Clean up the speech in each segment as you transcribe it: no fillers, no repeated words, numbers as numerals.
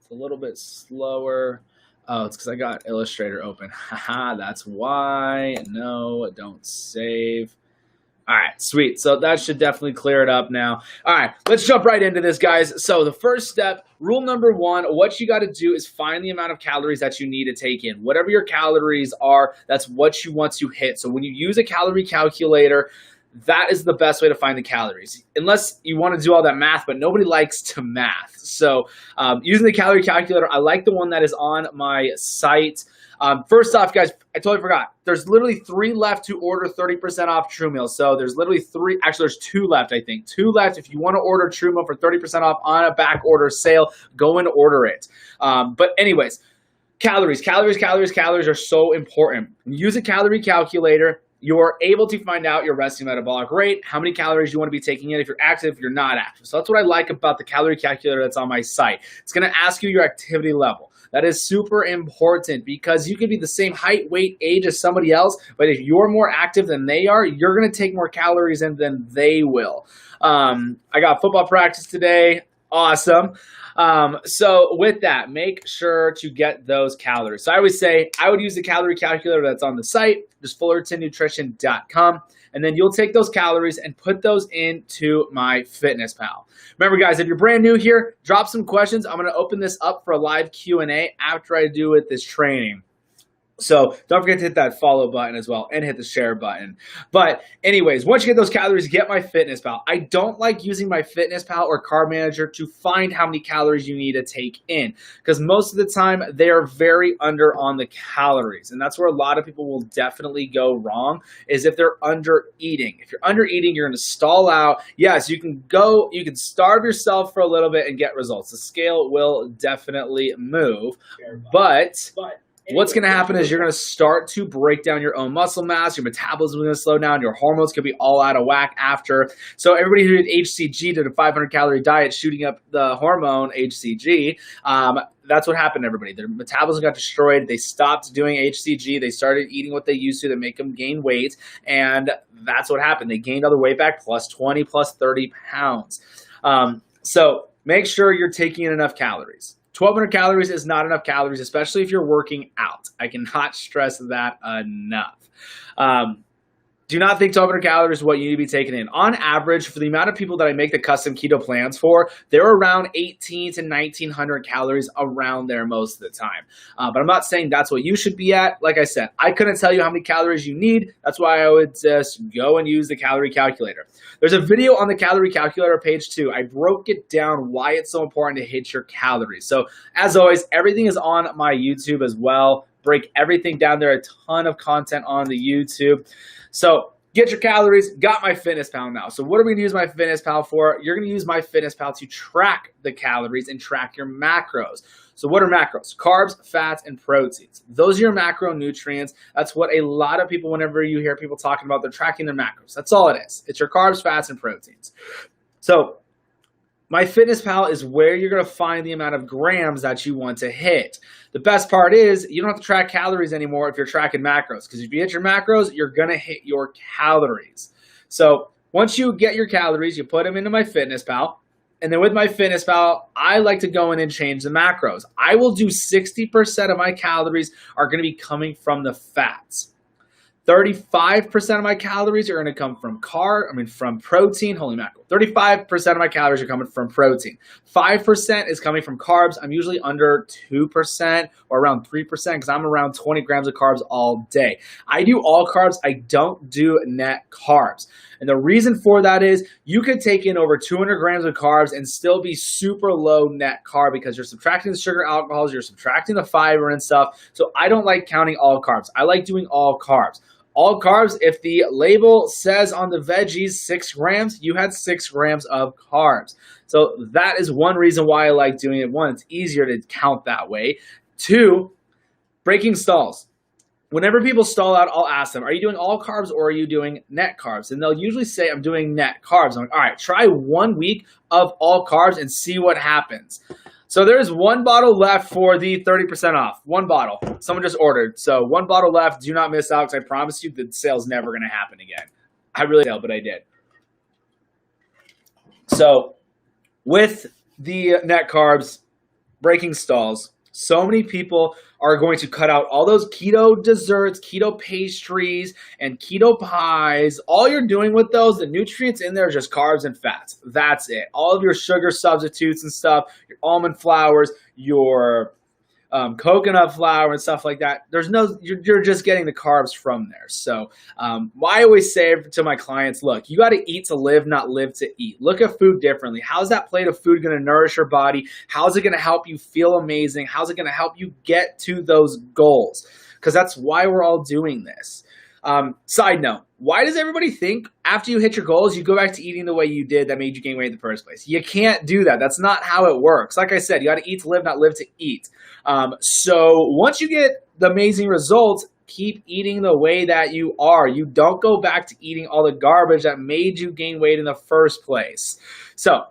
It's a little bit slower. Oh, it's because I got Illustrator open. Haha, that's why. No, don't save. All right, sweet. So that should definitely clear it up now. All right, let's jump right into this, guys. So the first step, rule number one, what you got to do is find the amount of calories that you need to take in. Whatever your calories are, that's what you want to hit. So when you use a calorie calculator, that is the best way to find the calories, unless you want to do all that math, but nobody likes to math. So using the calorie calculator, I like the one that is on my site. First off, guys, I totally forgot. There's literally 3 left to order 30% off True Meal. So there's literally 3, actually there's 2 left, I think. 2 left. If you want to order True Meal for 30% off on a back order sale, go and order it. But anyways, calories are so important. When you use a calorie calculator, you're able to find out your resting metabolic rate, how many calories you want to be taking in if you're active, if you're not active. So that's what I like about the calorie calculator that's on my site. It's going to ask you your activity level. That is super important because you could be the same height, weight, age as somebody else, but if you're more active than they are, you're going to take more calories in than they will. I got football practice today. Awesome. So with that, make sure to get those calories. So I always say I would use the calorie calculator that's on the site, just fullertonnutrition.com. And then you'll take those calories and put those into MyFitnessPal. Remember, guys, if you're brand new here, drop some questions. I'm going to open this up for a live Q&A after I do with this training. So don't forget to hit that follow button as well and hit the share button. But anyways, once you get those calories, get MyFitnessPal. I don't like using MyFitnessPal or Carb Manager to find how many calories you need to take in because most of the time they are very under on the calories. And that's where a lot of people will definitely go wrong is if they're under eating. If you're under eating, you're going to stall out. Yes, you can starve yourself for a little bit and get results. The scale will definitely move, but what's going to happen is you're going to start to break down your own muscle mass. Your metabolism is going to slow down. Your hormones could be all out of whack after. So everybody who did HCG did a 500-calorie diet shooting up the hormone HCG. That's what happened to everybody. Their metabolism got destroyed. They stopped doing HCG. They started eating what they used to make them gain weight. And that's what happened. They gained all the weight back, plus 20, plus 30 pounds. So make sure you're taking in enough calories. 1,200 calories is not enough calories, especially if you're working out. I cannot stress that enough. Do not think 1,200 calories is what you need to be taking in. On average, for the amount of people that I make the custom keto plans for, they're around 1,800 to 1,900 calories around there most of the time. But I'm not saying that's what you should be at. Like I said, I couldn't tell you how many calories you need. That's why I would just go and use the calorie calculator. There's a video on the calorie calculator page too. I broke it down why it's so important to hit your calories. So as always, everything is on my YouTube as well. Break everything down there. A ton of content on the YouTube. So get your calories, got MyFitnessPal now. So what are we going to use MyFitnessPal for? You're going to use MyFitnessPal to track the calories and track your macros. So what are macros? Carbs, fats, and proteins. Those are your macronutrients. That's what a lot of people, whenever you hear people talking about, they're tracking their macros. That's all it is. It's your carbs, fats, and proteins. So MyFitnessPal is where you're going to find the amount of grams that you want to hit. The best part is you don't have to track calories anymore if you're tracking macros, because if you hit your macros, you're going to hit your calories. So once you get your calories, you put them into MyFitnessPal. And then with MyFitnessPal, I like to go in and change the macros. I will do 60% of my calories are going to be coming from the fats. 35% of my calories are going to come from from protein. Holy mackerel. 35% of my calories are coming from protein. 5% is coming from carbs. I'm usually under 2% or around 3% because I'm around 20 grams of carbs all day. I do all carbs. I don't do net carbs. And the reason for that is you could take in over 200 grams of carbs and still be super low net carb because you're subtracting the sugar alcohols, you're subtracting the fiber and stuff. So I don't like counting all carbs. I like doing all carbs. All carbs, if the label says on the veggies 6 grams, you had 6 grams of carbs. So that is one reason why I like doing it. One, it's easier to count that way. 2, breaking stalls. Whenever people stall out, I'll ask them, are you doing all carbs or are you doing net carbs? And they'll usually say, I'm doing net carbs. I'm like, all right, try 1 week of all carbs and see what happens. So there's 1 bottle left for the 30% off. 1 bottle. Someone just ordered. So 1 bottle left. Do not miss out because I promise you the sale's never going to happen again. I really don't, but I did. So with the net carbs, breaking stalls. So many people are going to cut out all those keto desserts, keto pastries, and keto pies. All you're doing with those, the nutrients in there are just carbs and fats. That's it. All of your sugar substitutes and stuff, your almond flours, your coconut flour and stuff like that. You're just getting the carbs from there. So I always say to my clients, look, you got to eat to live, not live to eat. Look at food differently. How's that plate of food going to nourish your body? How's it going to help you feel amazing? How's it going to help you get to those goals? Because that's why we're all doing this. Side note, why does everybody think after you hit your goals, you go back to eating the way you did that made you gain weight in the first place? You can't do that. That's not how it works. Like I said, you got to eat to live, not live to eat. So once you get the amazing results, keep eating the way that you are. You don't go back to eating all the garbage that made you gain weight in the first place. So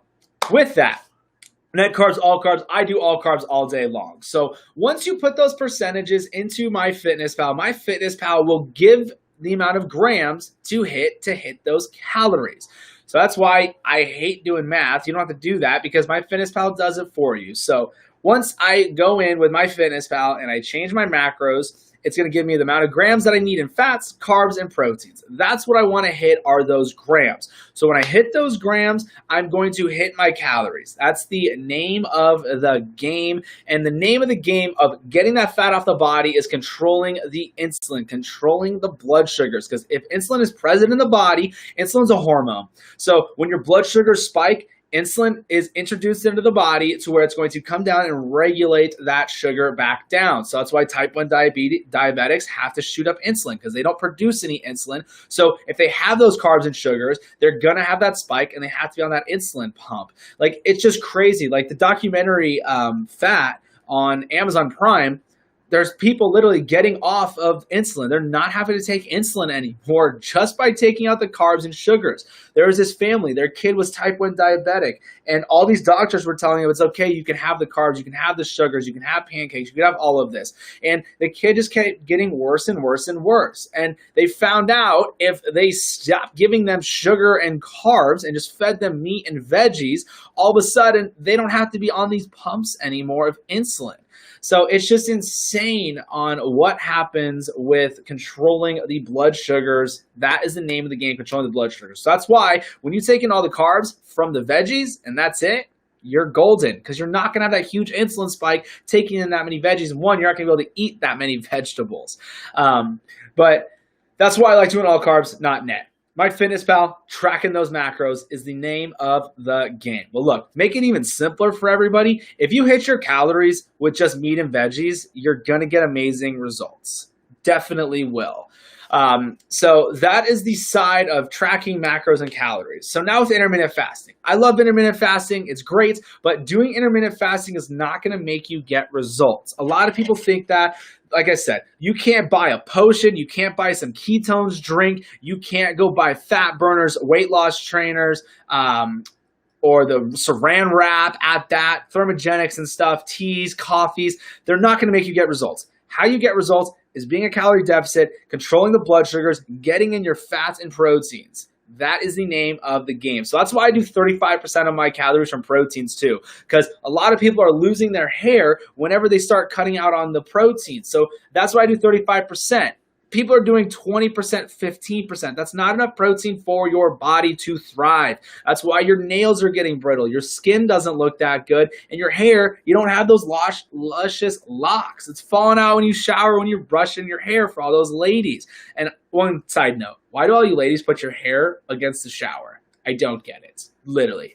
with that, net carbs, all carbs. I do all carbs all day long. So once you put those percentages into my Fitness Pal will give the amount of grams to hit those calories. So that's why I hate doing math. You don't have to do that because my Fitness Pal does it for you. So once I go in with my Fitness Pal and I change my macros, it's going to give me the amount of grams that I need in fats, carbs, and proteins. That's what I want to hit are those grams. So when I hit those grams, I'm going to hit my calories. That's the name of the game. And the name of the game of getting that fat off the body is controlling the insulin, controlling the blood sugars. Because if insulin is present in the body, insulin's a hormone. So when your blood sugars spike, insulin is introduced into the body to where it's going to come down and regulate that sugar back down. So that's why type 1 diabetics have to shoot up insulin because they don't produce any insulin. So if they have those carbs and sugars, they're going to have that spike and they have to be on that insulin pump. Like, it's just crazy. Like the documentary Fat on Amazon Prime, there's people literally getting off of insulin. They're not having to take insulin anymore just by taking out the carbs and sugars. There was this family, their kid was type 1 diabetic, and all these doctors were telling them it's okay, you can have the carbs, you can have the sugars, you can have pancakes, you can have all of this. And the kid just kept getting worse and worse and worse. And they found out if they stopped giving them sugar and carbs and just fed them meat and veggies, all of a sudden they don't have to be on these pumps anymore of insulin. So it's just insane on what happens with controlling the blood sugars. That is the name of the game, controlling the blood sugars. So that's why when you take in all the carbs from the veggies and that's it, you're golden because you're not going to have that huge insulin spike taking in that many veggies. And one, you're not going to be able to eat that many vegetables. But that's why I like doing all carbs, not net. My Fitness Pal, tracking those macros is the name of the game. Well, look, make it even simpler for everybody. If you hit your calories with just meat and veggies, you're going to get amazing results. Definitely will. So that is the side of tracking macros and calories. So now with intermittent fasting. I love intermittent fasting. It's great, but doing intermittent fasting is not going to make you get results. A lot of people think that. Like I said, you can't buy a potion, you can't buy some ketones drink, you can't go buy fat burners, weight loss trainers, or the saran wrap at that, thermogenics and stuff, teas, coffees. They're not going to make you get results. How you get results is being a calorie deficit, controlling the blood sugars, getting in your fats and proteins. That is the name of the game. So that's why I do 35% of my calories from proteins too, because a lot of people are losing their hair whenever they start cutting out on the protein. So that's why I do 35%. People are doing 20%, 15%. That's not enough protein for your body to thrive. That's why your nails are getting brittle. Your skin doesn't look that good. And your hair, you don't have those luscious locks. It's falling out when you shower, when you're brushing your hair for all those ladies. And one side note, why do all you ladies put your hair against the shower? I don't get it. Literally.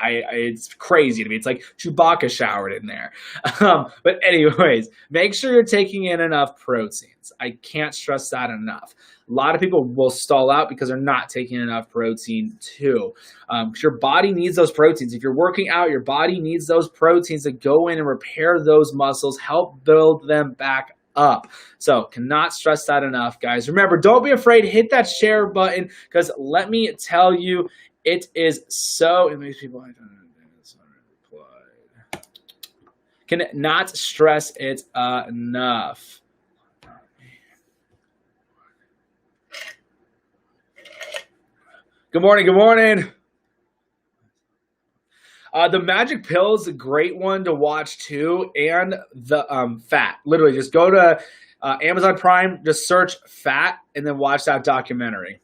It's crazy to me. It's like Chewbacca showered in there. But anyways, make sure you're taking in enough proteins. I can't stress that enough. A lot of people will stall out because they're not taking enough protein too. Because your body needs those proteins. If you're working out, your body needs those proteins to go in and repair those muscles, help build them back up. So cannot stress that enough, guys. Remember, don't be afraid. Hit that share button because let me tell you, it is so, it makes people, cannot stress it enough. Good morning. Good morning. The Magic Pill is a great one to watch too, and the Fat. Literally, just go to Amazon Prime, just search Fat, and then watch that documentary.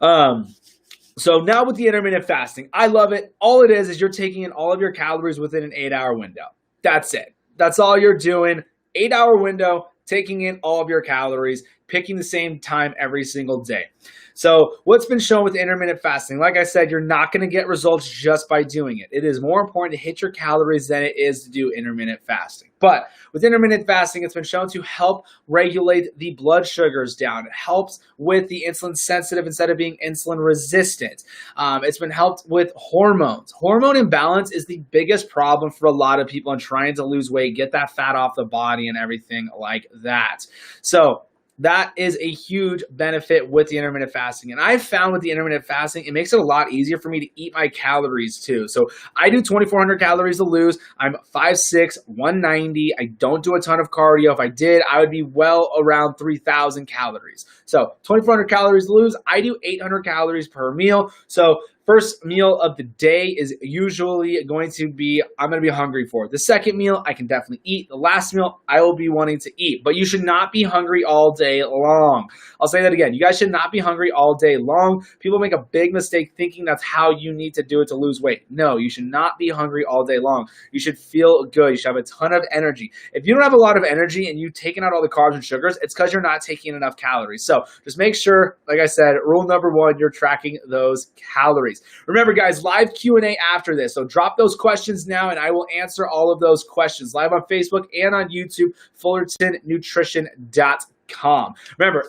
So now with the intermittent fasting, I love it. All it is you're taking in all of your calories within an 8-hour window. That's it. That's all you're doing. 8-hour window, taking in all of your calories, picking the same time every single day. So what's been shown with intermittent fasting, like I said, you're not going to get results just by doing it. It is more important to hit your calories than it is to do intermittent fasting. But with intermittent fasting, it's been shown to help regulate the blood sugars down. It helps with the insulin sensitive instead of being insulin resistant. It's been helped with hormones. Hormone imbalance is the biggest problem for a lot of people in trying to lose weight, get that fat off the body and everything like that. So that is a huge benefit with the intermittent fasting. And I've found with the intermittent fasting, it makes it a lot easier for me to eat my calories too. So I do 2,400 calories to lose. I'm 5'6", 190. I don't do a ton of cardio. If I did, I would be well around 3,000 calories. So 2,400 calories to lose. I do 800 calories per meal. So first meal of the day is usually going to be, I'm going to be hungry for. The second meal, I can definitely eat. The last meal, I will be wanting to eat. But you should not be hungry all day long. I'll say that again. You guys should not be hungry all day long. People make a big mistake thinking that's how you need to do it to lose weight. No, you should not be hungry all day long. You should feel good. You should have a ton of energy. If you don't have a lot of energy and you've taken out all the carbs and sugars, it's because you're not taking enough calories. So just make sure, like I said, rule number one, you're tracking those calories. Remember, guys, live Q&A after this. So drop those questions now, and I will answer all of those questions live on Facebook and on YouTube, FullertonNutrition.com. Remember,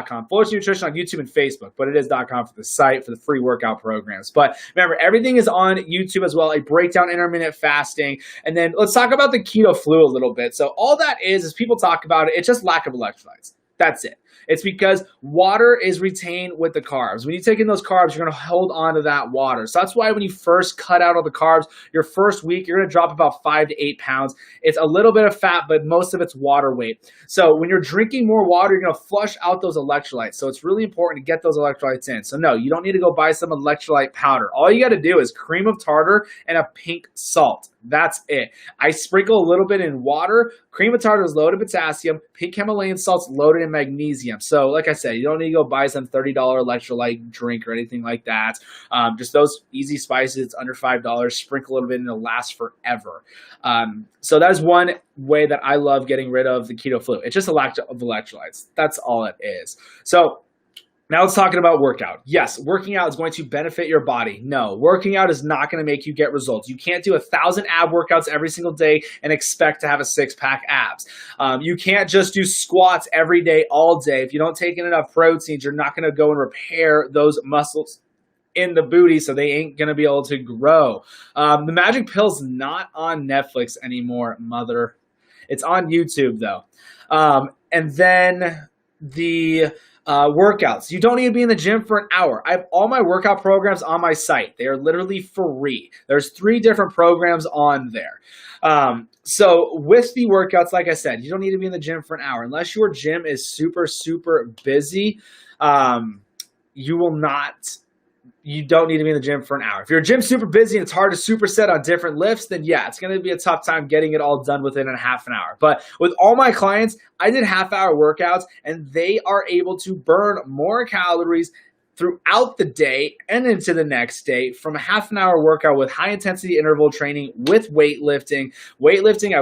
.com. Fullerton Nutrition on YouTube and Facebook, but it is .com for the site for the free workout programs. But remember, everything is on YouTube as well. I break down intermittent fasting. And then let's talk about the keto flu a little bit. So all that is people talk about it. It's just lack of electrolytes. That's it. It's because water is retained with the carbs. When you take in those carbs, you're going to hold on to that water. So that's why when you first cut out all the carbs, your first week, you're going to drop about 5 to 8 pounds. It's a little bit of fat, but most of it's water weight. So when you're drinking more water, you're going to flush out those electrolytes. So it's really important to get those electrolytes in. So no, you don't need to go buy some electrolyte powder. All you got to do is cream of tartar and a pink salt. That's it. I sprinkle a little bit in water. Cream of tartar is loaded in potassium. Pink Himalayan salt's loaded in magnesium. So like I said, you don't need to go buy some $30 electrolyte drink or anything like that. Just those easy spices. It's under $5. Sprinkle a little bit and it'll last forever. So that is one way that I love getting rid of the keto flu. It's just a lack of electrolytes. That's all it is. So now let's talk about workout. Yes, working out is going to benefit your body. No, working out is not going to make you get results. You can't do 1,000 ab workouts every single day and expect to have a six-pack abs. You can't just do squats every day, all day. If you don't take in enough proteins, you're not going to go and repair those muscles in the booty, so they ain't going to be able to grow. The Magic Pill's not on Netflix anymore, mother. It's on YouTube, though. And then the workouts. You don't need to be in the gym for an hour. I have all my workout programs on my site. They are literally free. There's 3 different programs on there. So with the workouts, like I said, you don't need to be in the gym for an hour. Unless your gym is super, super busy, you don't need to be in the gym for an hour. If your gym's super busy and it's hard to superset on different lifts, then yeah, it's going to be a tough time getting it all done within a half an hour. But with all my clients, I did half-hour workouts, and they are able to burn more calories throughout the day and into the next day from a half an hour workout with high intensity interval training with weightlifting. Weightlifting,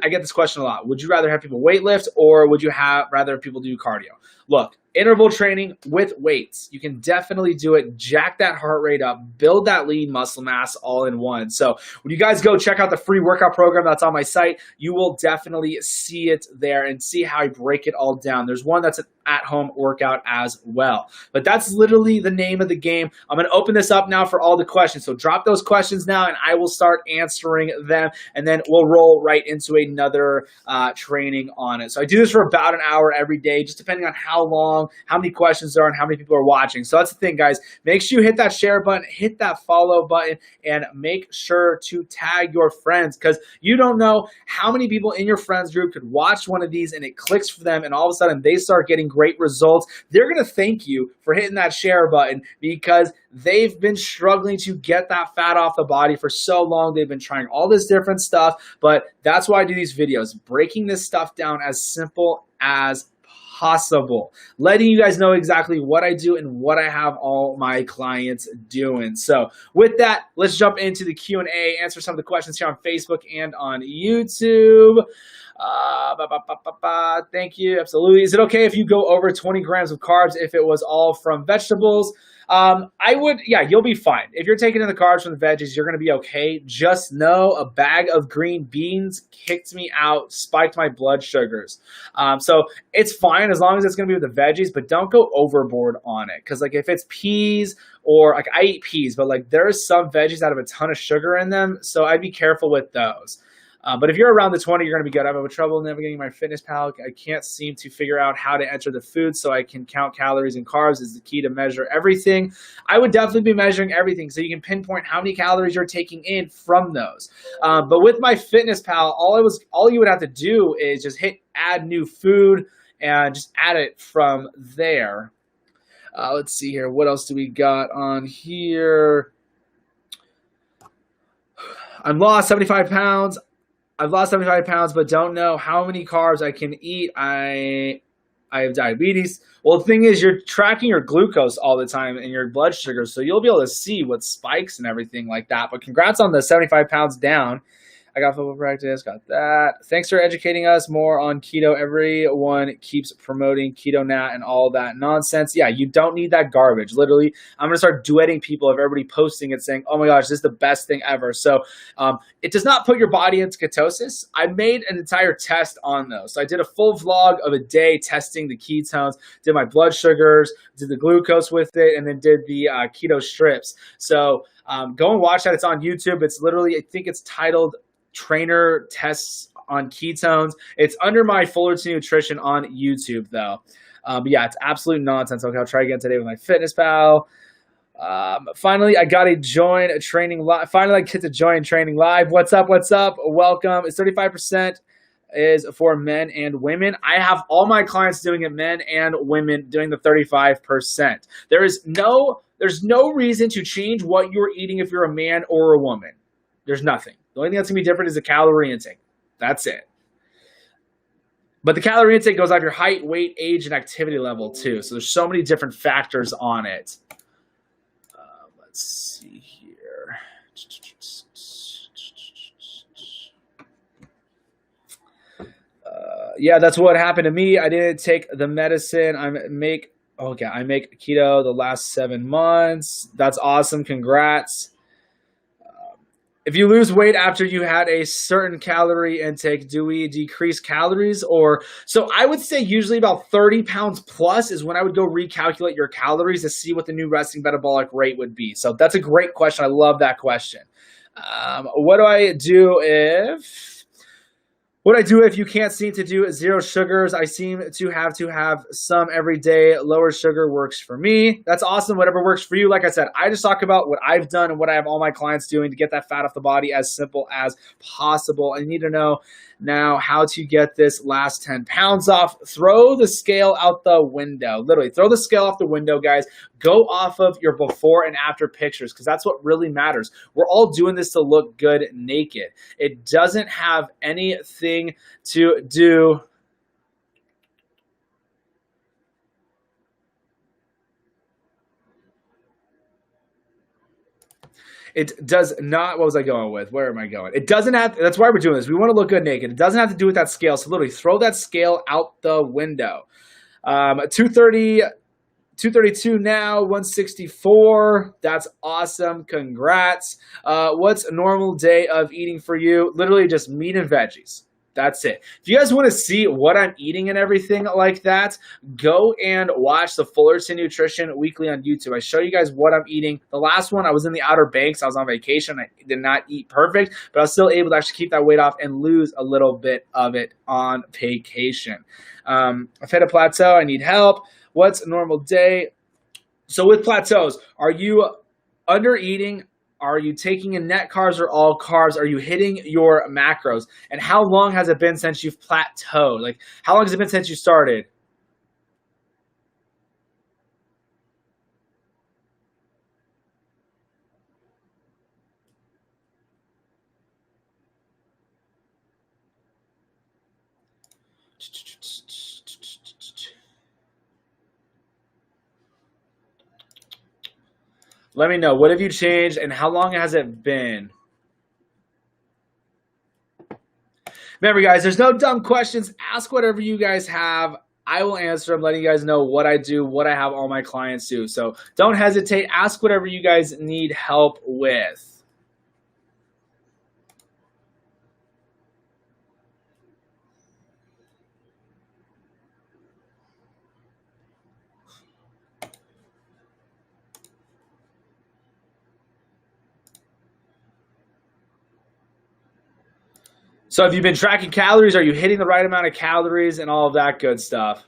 I get this question a lot. Would you rather have people weightlift or would you rather have people do cardio? Look, interval training with weights. You can definitely do it. Jack that heart rate up, build that lean muscle mass all in one. So when you guys go check out the free workout program that's on my site, you will definitely see it there and see how I break it all down. There's one that's an at-home workout as well. But that's literally the name of the game. I'm going to open this up now for all the questions. So drop those questions now and I will start answering them, and then we'll roll right into another training on it. So I do this for about an hour every day, just depending on how how long, how many questions there are, and how many people are watching. So that's the thing, guys. Make sure you hit that share button, hit that follow button, and make sure to tag your friends, because you don't know how many people in your friends group could watch one of these and it clicks for them, and all of a sudden they start getting great results. They're going to thank you for hitting that share button, because they've been struggling to get that fat off the body for so long. They've been trying all this different stuff, but that's why I do these videos, breaking this stuff down as simple as possible, letting you guys know exactly what I do and what I have all my clients doing. So with that, let's jump into the Q&A, answer some of the questions here on Facebook and on YouTube. Thank you. Absolutely. Is it okay if you go over 20 grams of carbs if it was all from vegetables? I would, yeah, you'll be fine. If you're taking in the carbs from the veggies, you're going to be okay. Just know a bag of green beans kicked me out, spiked my blood sugars. So it's fine as long as it's going to be with the veggies, but don't go overboard on it. Cause like if it's peas, or like I eat peas, but like there's some veggies that have a ton of sugar in them. So I'd be careful with those. But if you're around the 20, you're going to be good. I'm having trouble navigating my fitness pal. I can't seem to figure out how to enter the food so I can count calories and carbs is the key to measure everything. I would definitely be measuring everything so you can pinpoint how many calories you're taking in from those. But with my fitness pal, all you would have to do is just hit add new food and just add it from there. Let's see here. What else do we got on here? I've lost 75 pounds. I've lost 75 pounds, but don't know how many carbs I can eat. I have diabetes. Well, the thing is, you're tracking your glucose all the time and your blood sugar, so you'll be able to see what spikes and everything like that. But congrats on the 75 pounds down. I got football practice, got that. Thanks for educating us more on keto. Everyone keeps promoting keto nat and all that nonsense. Yeah, you don't need that garbage. Literally, I'm going to start duetting people of everybody posting it saying, oh my gosh, this is the best thing ever. So it does not put your body into ketosis. I made an entire test on those. So I did a full vlog of a day testing the ketones, did my blood sugars, did the glucose with it, and then did the keto strips. So go and watch that. It's on YouTube. It's literally, I think it's titled Trainer Tests on Ketones. It's under my Fullerton Nutrition on YouTube though. But yeah, it's absolute nonsense. Okay, I'll try again today with my fitness pal. Finally, I got to join a training live. Finally, I get to join training live. What's up? What's up? Welcome. It's 35% is for men and women. I have all my clients doing it, men and women doing the 35%. There's no reason to change what you're eating if you're a man or a woman. There's nothing. The only thing that's going to be different is the calorie intake. That's it. But the calorie intake goes off your height, weight, age, and activity level too. So there's so many different factors on it. Let's see here. Yeah, that's what happened to me. I didn't take the medicine. I make keto the last 7 months. That's awesome. Congrats. If you lose weight after you had a certain calorie intake, do we decrease calories? So I would say usually about 30 pounds plus is when I would go recalculate your calories to see what the new resting metabolic rate would be. So that's a great question. I love that question. What do I do if you can't seem to do zero sugars? I seem to have some every day. Lower sugar works for me. That's awesome. Whatever works for you. Like I said, I just talk about what I've done and what I have all my clients doing to get that fat off the body as simple as possible. I need to know now how to get this last 10 pounds off. Throw the scale out the window. Literally, throw the scale off the window, guys. Go off of your before and after pictures because that's what really matters. We're all doing this to look good naked. It doesn't have anything to do. It does not, what was I going with? Where am I going? It doesn't have, that's why we're doing this. We want to look good naked. It doesn't have to do with that scale. So literally throw that scale out the window. 232 now, 164. That's awesome. Congrats. What's a normal day of eating for you? Literally just meat and veggies. That's it. If you guys want to see what I'm eating and everything like that, go and watch the Fullerton Nutrition Weekly on YouTube. I show you guys what I'm eating. The last one, I was in the Outer Banks. I was on vacation. I did not eat perfect, but I was still able to actually keep that weight off and lose a little bit of it on vacation. I've hit a plateau. I need help. What's a normal day? So with plateaus, are you under eating? Are you taking in net carbs or all carbs? Are you hitting your macros? And how long has it been since you've plateaued? Like, how long has it been since you started? Let me know. What have you changed and how long has it been? Remember, guys, there's no dumb questions. Ask whatever you guys have. I will answer. I'm letting you guys know what I do, what I have all my clients do. So don't hesitate. Ask whatever you guys need help with. So have you been tracking calories? Are you hitting the right amount of calories and all of that good stuff?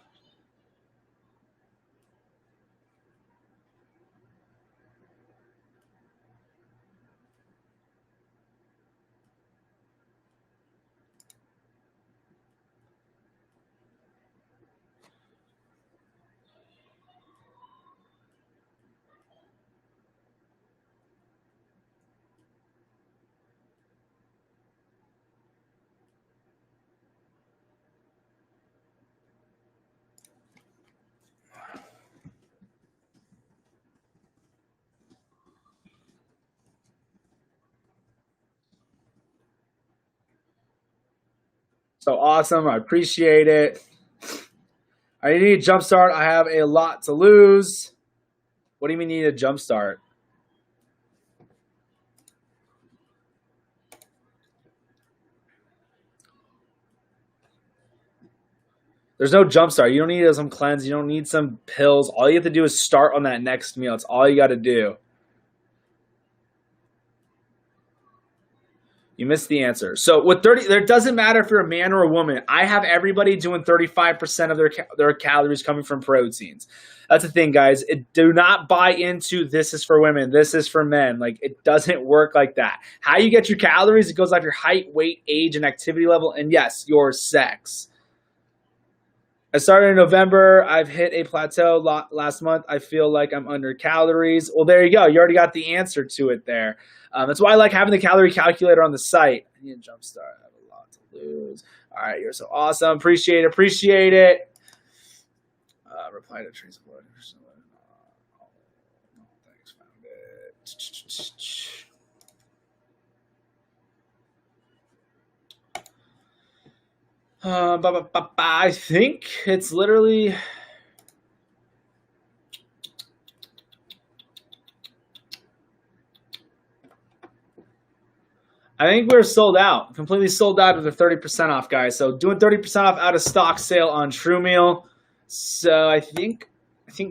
So awesome. I appreciate it. I need a jump start. I have a lot to lose. What do you mean you need a jump start? There's no jump start. You don't need some cleanse. You don't need some pills. All you have to do is start on that next meal. That's all you got to do. You missed the answer. So with 30, it doesn't matter if you're a man or a woman. I have everybody doing 35% of their calories coming from proteins. That's the thing, guys. Do not buy into this is for women, this is for men. Like, it doesn't work like that. How you get your calories, it goes off your height, weight, age, and activity level, and yes, your sex. I started in November. I've hit a plateau last month. I feel like I'm under calories. Well, there you go. You already got the answer to it there. That's why I like having the calorie calculator on the site. I need a jump start. I have a lot to lose. All right, you're so awesome. Appreciate it. Appreciate it. Reply to Trace Blood. Thanks, found it. I think it's literally. I think we're sold out, completely sold out of the 30% off, guys. So doing 30% off out of stock sale on True Meal. So I think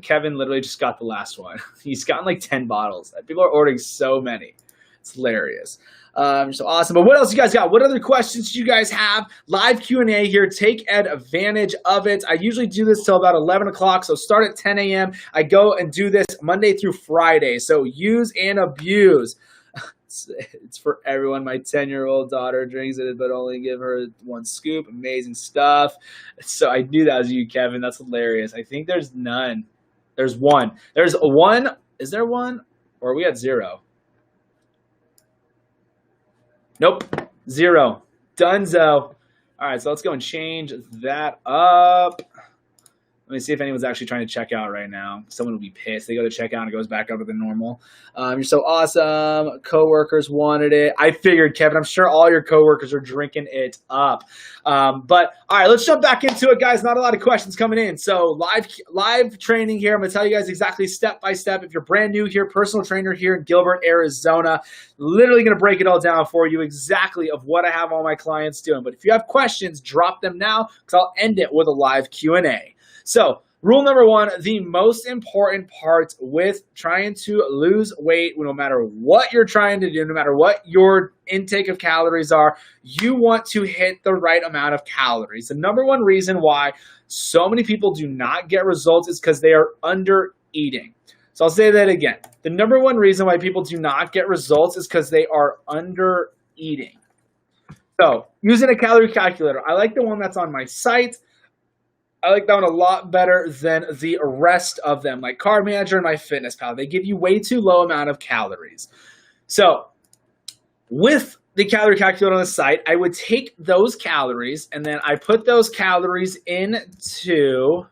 Kevin literally just got the last one. He's gotten like 10 bottles. People are ordering so many. It's hilarious. So awesome. But what else you guys got? What other questions do you guys have? Live Q&A here. Take advantage of it. I usually do this till about 11 o'clock. So start at 10 a.m. I go and do this Monday through Friday. So use and abuse. It's for everyone. My 10-year-old daughter drinks it, but only give her one scoop. Amazing stuff. So I knew that was you, Kevin. That's hilarious. I think there's none. There's one. There's one. Is there one? Or are we at zero? Nope. Zero. Dunzo. All right, so let's go and change that up. Let me see if anyone's actually trying to check out right now. Someone will be pissed. They go to check out and it goes back up to the normal. You're so awesome. Coworkers wanted it. I figured, Kevin. I'm sure all your coworkers are drinking it up. But all right, let's jump back into it, guys. Not a lot of questions coming in. So live training here. I'm going to tell you guys exactly step by step. If you're brand new here, personal trainer here in Gilbert, Arizona, literally going to break it all down for you exactly of what I have all my clients doing. But if you have questions, drop them now because I'll end it with a live Q&A. So rule number one, the most important part with trying to lose weight, no matter what you're trying to do, no matter what your intake of calories are, you want to hit the right amount of calories. The number one reason why so many people do not get results is because they are under eating. So I'll say that again. The number one reason why people do not get results is because they are under eating. So using a calorie calculator, I like the one that's on my site. I like that one a lot better than the rest of them, like Carb Manager and MyFitnessPal. They give you way too low amount of calories. So with the calorie calculator on the site, I would take those calories and then I put those calories into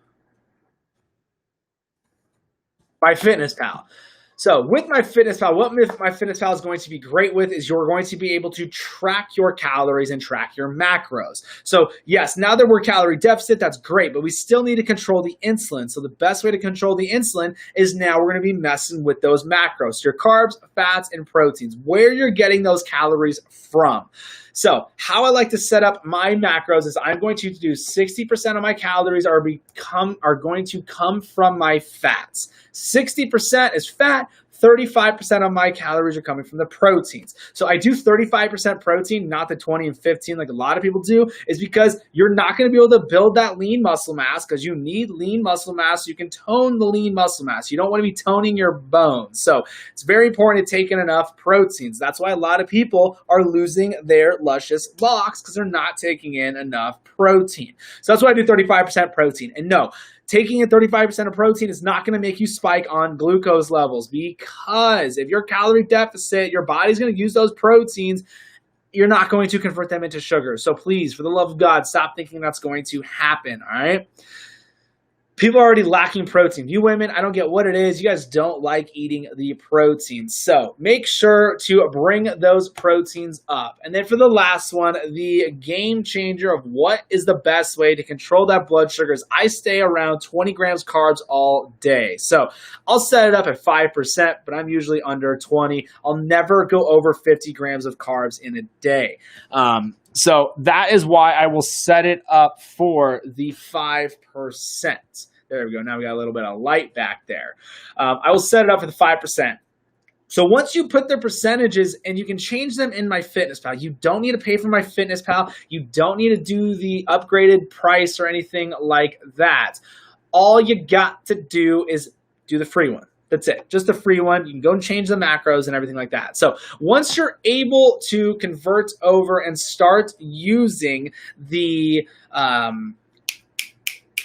MyFitnessPal. So with MyFitnessPal, what MyFitnessPal is going to be great with is you're going to be able to track your calories and track your macros. So yes, now that we're calorie deficit, that's great, but we still need to control the insulin. So the best way to control the insulin is now we're going to be messing with those macros, your carbs, fats, and proteins, where you're getting those calories from. So how I like to set up my macros is I'm going to do 60% of my calories are going to come from my fats. 60% is fat. 35% of my calories are coming from the proteins. So I do 35% protein, not the 20 and 15 like a lot of people do, is because you're not going to be able to build that lean muscle mass because you need lean muscle mass. You can tone the lean muscle mass. You don't want to be toning your bones. So it's very important to take in enough proteins. That's why a lot of people are losing their luscious locks because they're not taking in enough protein. So that's why I do 35% protein. And no, taking in 35% of protein is not going to make you spike on glucose levels because if you're calorie deficit, your body's going to use those proteins. You're not going to convert them into sugar. So please, for the love of God, stop thinking that's going to happen, all right? People are already lacking protein. You women, I don't get what it is. You guys don't like eating the protein. So make sure to bring those proteins up. And then for the last one, the game changer of what is the best way to control that blood sugar is I stay around 20 grams carbs all day. So I'll set it up at 5%, but I'm usually under 20. I'll never go over 50 grams of carbs in a day. So that is why I will set it up for the 5%. There we go. Now we got a little bit of light back there. I will set it up for the 5%. So once you put the percentages and you can change them in MyFitnessPal, you don't need to pay for MyFitnessPal. You don't need to do the upgraded price or anything like that. All you got to do is do the free one. That's it. Just the free one. You can go and change the macros and everything like that. So once you're able to convert over and start using the,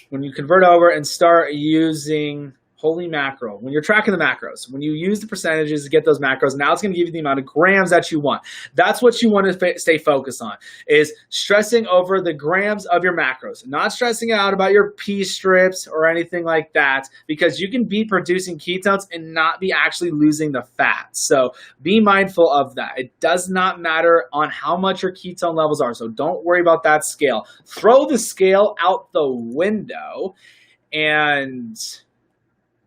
when you convert over and start using holy mackerel, when you're tracking the macros, when you use the percentages to get those macros, now it's going to give you the amount of grams that you want. That's what you want to stay focused on, is stressing over the grams of your macros, not stressing out about your pea strips or anything like that, because you can be producing ketones and not be actually losing the fat. So be mindful of that. It does not matter on how much your ketone levels are. So don't worry about that scale. Throw the scale out the window and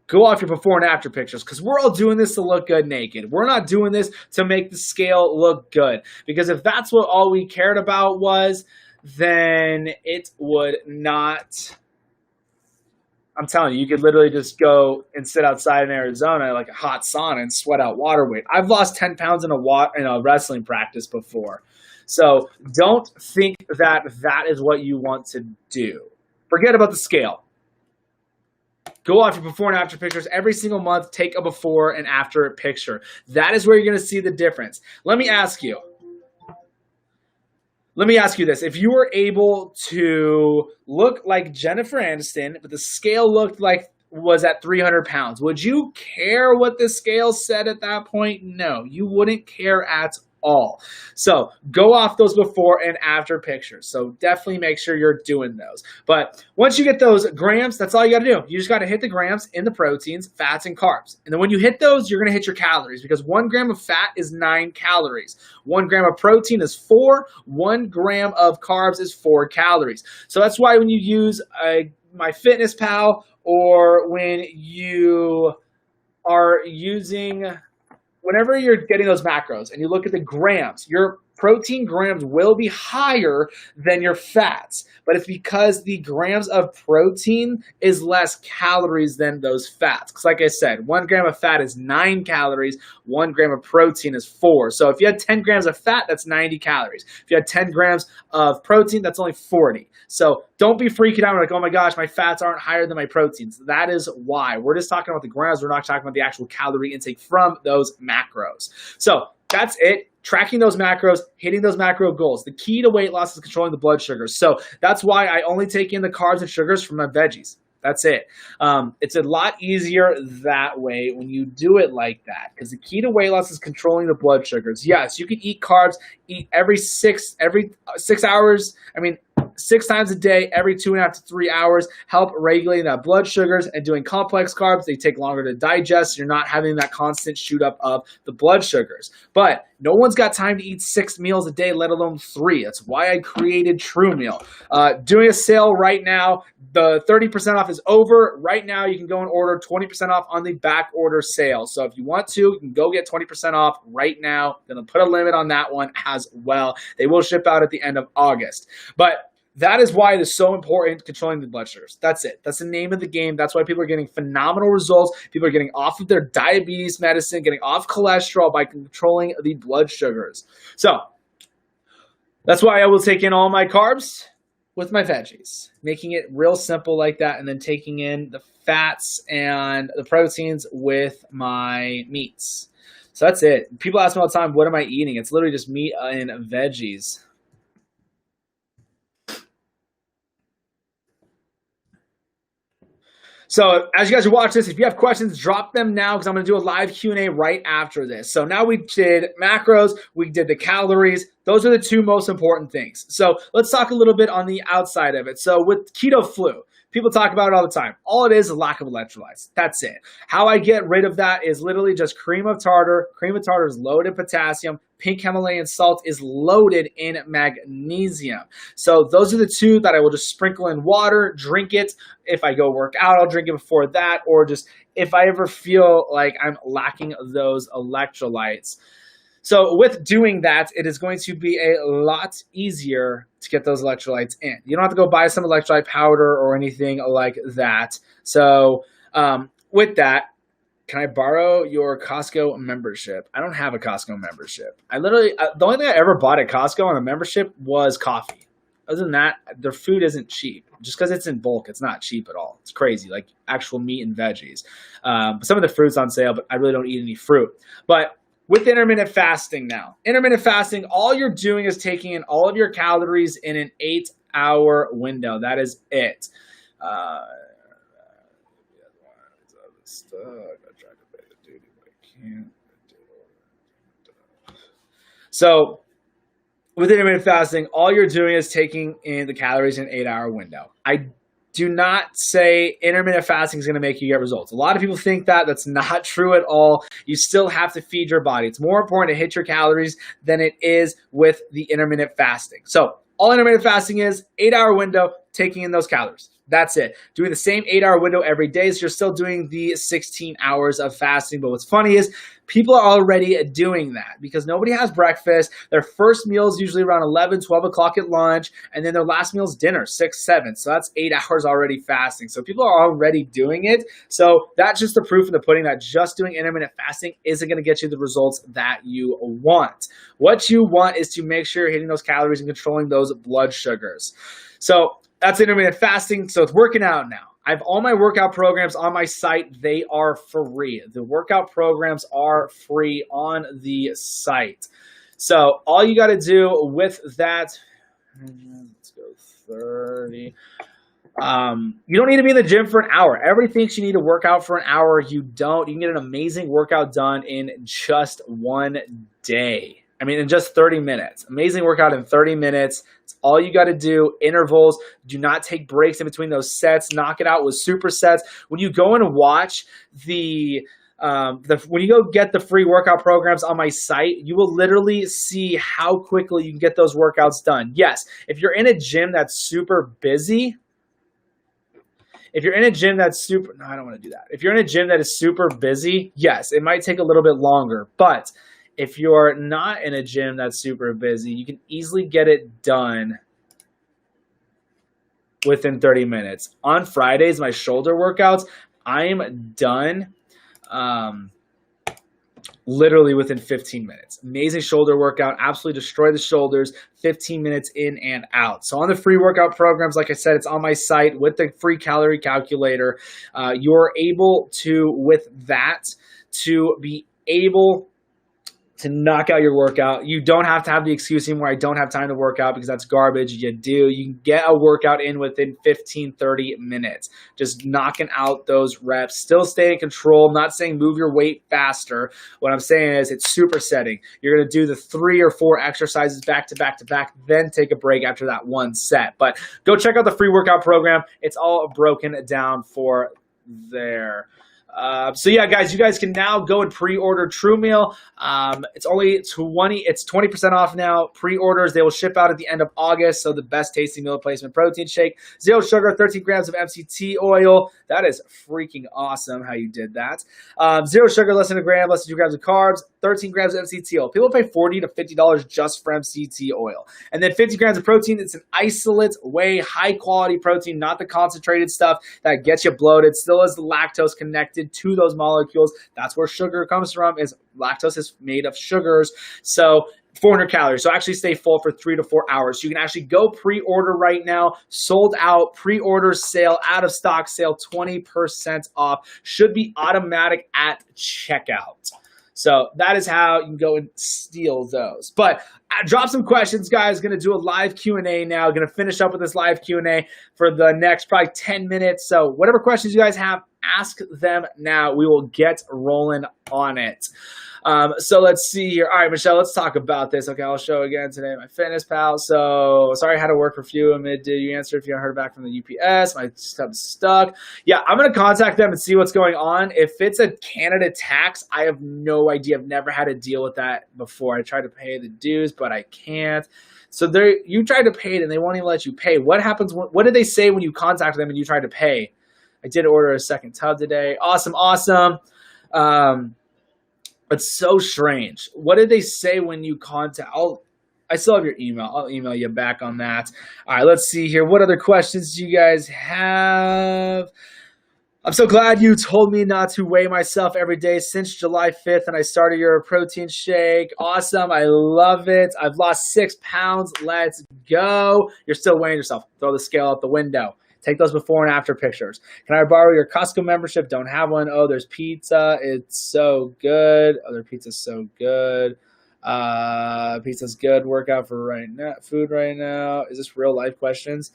go off your before and after pictures, because we're all doing this to look good naked. We're not doing this to make the scale look good, because if that's what all we cared about was, then it would not. I'm telling you, you could literally just go and sit outside in Arizona like a hot sauna and sweat out water weight. I've lost 10 pounds in a wrestling practice before. So don't think that that is what you want to do. Forget about the scale. Go off your before and after pictures every single month. Take a before and after picture. That is where you're going to see the difference. Let me ask you this. If you were able to look like Jennifer Aniston, but the scale was at 300 pounds, would you care what the scale said at that point? No, you wouldn't care at all. So go off those before and after pictures. So definitely make sure you're doing those. But once you get those grams, that's all you got to do. You just got to hit the grams in the proteins, fats, and carbs. And then when you hit those, you're going to hit your calories because 1 gram of fat is 9 calories. 1 gram of protein is 4. 1 gram of carbs is 4 calories. So that's why when you use MyFitnessPal or when you are using, whenever you're getting those macros and you look at the grams, your protein grams will be higher than your fats, but it's because the grams of protein is less calories than those fats. Because like I said, 1 gram of fat is 9 calories, 1 gram of protein is 4. So if you had 10 grams of fat, that's 90 calories. If you had 10 grams of protein, that's only 40. So don't be freaking out like, oh my gosh, my fats aren't higher than my proteins. That is why. We're just talking about the grams. We're not talking about the actual calorie intake from those macros. So that's it. Tracking those macros, hitting those macro goals. The key to weight loss is controlling the blood sugars. So that's why I only take in the carbs and sugars from my veggies. That's it. It's a lot easier that way when you do it like that, because the key to weight loss is controlling the blood sugars. Yes, you can eat carbs, eat every 6 hours. 6 times a day, every 2.5 to 3 hours, help regulating that blood sugars. And doing complex carbs, they take longer to digest. So you're not having that constant shoot up of the blood sugars. But no one's got time to eat 6 meals a day, let alone 3. That's why I created True Meal. Doing a sale right now. The 30% off is over. Right now, you can go and order 20% off on the back order sale. So if you want to, you can go get 20% off right now. Then I'll put a limit on that one as well. They will ship out at the end of August. But that is why it is so important controlling the blood sugars. That's it. That's the name of the game. That's why people are getting phenomenal results. People are getting off of their diabetes medicine, getting off cholesterol by controlling the blood sugars. So that's why I will take in all my carbs with my veggies, making it real simple like that, and then taking in the fats and the proteins with my meats. So that's it. People ask me all the time, what am I eating? It's literally just meat and veggies. So as you guys are watching this, if you have questions, drop them now because I'm going to do a live Q&A right after this. So now we did macros, we did the calories. Those are the 2 most important things. So let's talk a little bit on the outside of it. So with keto flu, people talk about it all the time. All it is a lack of electrolytes. That's it. How I get rid of that is literally just cream of tartar. Cream of tartar is loaded in potassium. Pink Himalayan salt is loaded in magnesium. So those are the 2 that I will just sprinkle in water, drink it. If I go work out, I'll drink it before that, or just if I ever feel like I'm lacking those electrolytes. So with doing that, it is going to be a lot easier to get those electrolytes in. You don't have to go buy some electrolyte powder or anything like that. So with that, can I borrow your Costco membership? I don't have a Costco membership. The only thing I ever bought at Costco on a membership was coffee. Other than that, their food isn't cheap. Just because it's in bulk, it's not cheap at all. It's crazy, like actual meat and veggies. Some of the fruit's on sale, but I really don't eat any fruit. But with intermittent fasting now, all you're doing is taking in all of your calories in an 8-hour window. That is it. So with intermittent fasting, all you're doing is taking in the calories in an 8-hour window. I do not say intermittent fasting is going to make you get results. A lot of people think that. That's not true at all. You still have to feed your body. It's more important to hit your calories than it is with the intermittent fasting. So all intermittent fasting is 8-hour window, taking in those calories. That's it. Doing the same 8-hour window every day, so you're still doing the 16 hours of fasting. But what's funny is people are already doing that because nobody has breakfast. Their first meal is usually around 11, 12 o'clock at lunch, and then their last meal is dinner, 6, 7. So that's 8 hours already fasting. So people are already doing it. So that's just the proof in the pudding that just doing intermittent fasting isn't going to get you the results that you want. What you want is to make sure you're hitting those calories and controlling those blood sugars. So that's intermittent fasting. So it's working out now. I have all my workout programs on my site. They are free. The workout programs are free on the site. So all you got to do with that, let's go 30. You don't need to be in the gym for an hour. Everybody thinks you need to work out for an hour. You don't. You can get an amazing workout done in just one day. I mean, in just 30 minutes. Amazing workout in 30 minutes. It's all you got to do. Intervals. Do not take breaks in between those sets. Knock it out with supersets. When you go in and watch when you go get the free workout programs on my site, you will literally see how quickly you can get those workouts done. Yes, if you're in a gym that's super busy, no, I don't want to do that. If you're in a gym that is super busy, yes, it might take a little bit longer. But if you're not in a gym that's super busy, you can easily get it done within 30 minutes. On Fridays, my shoulder workouts, I'm done literally within 15 minutes. Amazing shoulder workout, absolutely destroy the shoulders, 15 minutes in and out. So on the free workout programs, like I said, it's on my site with the free calorie calculator. You're able to, with that, to be able to knock out your workout. You don't have to have the excuse anymore, I don't have time to work out, because that's garbage. You do. You can get a workout in within 15, 30 minutes. Just knocking out those reps. Still stay in control. I'm not saying move your weight faster. What I'm saying is it's supersetting. You're going to do the 3 or 4 exercises back to back to back, then take a break after that one set. But go check out the free workout program. It's all broken down for there. So yeah, guys, you guys can now go and pre-order True Meal. It's 20% off now. Pre-orders, they will ship out at the end of August. So the best tasting meal replacement protein shake, 0 sugar, 13 grams of MCT oil. That is freaking awesome how you did that. 0 sugar, less than a gram, less than 2 grams of carbs, 13 grams of MCT oil. People pay $40 to $50 just for MCT oil. And then 50 grams of protein. It's an isolate whey, high quality protein, not the concentrated stuff that gets you bloated. Still has the lactose connected to those molecules. That's where sugar comes from, is lactose is made of sugars. So 400 calories. So actually stay full for 3 to 4 hours. So you can actually go pre-order right now. Sold out, pre-order sale, out of stock sale, 20% off. Should be automatic at checkout. So that is how you can go and steal those. But drop some questions, guys. Going to do a live Q&A now. Going to finish up with this live Q&A for the next probably 10 minutes. So whatever questions you guys have, ask them now. We will get rolling on it. So let's see here. All right, Michelle, let's talk about this. Okay, I'll show again today my Fitness Pal. So sorry I had to work for a few amid. Did you answer if you haven't heard back from the UPS? My stuff's stuck. Yeah, I'm going to contact them and see what's going on. If it's a Canada tax, I have no idea. I've never had to deal with that before. I tried to pay the dues, but I can't. So you tried to pay it and they won't even let you pay. What happens? What did they say when you contacted them and you tried to pay? I did order a second tub today. Awesome. It's so strange. What did they say when you contact? I still have your email. I'll email you back on that. All right, let's see here. What other questions do you guys have? I'm so glad you told me not to weigh myself every day since July 5th, and I started your protein shake. Awesome. I love it. I've lost 6 pounds. Let's go. You're still weighing yourself. Throw the scale out the window. Take those before and after pictures. Can I borrow your Costco membership? Don't have one. Oh, there's pizza. It's so good. Oh, their pizza's so good. Pizza's good. Workout for right now. Food right now. Is this real life questions?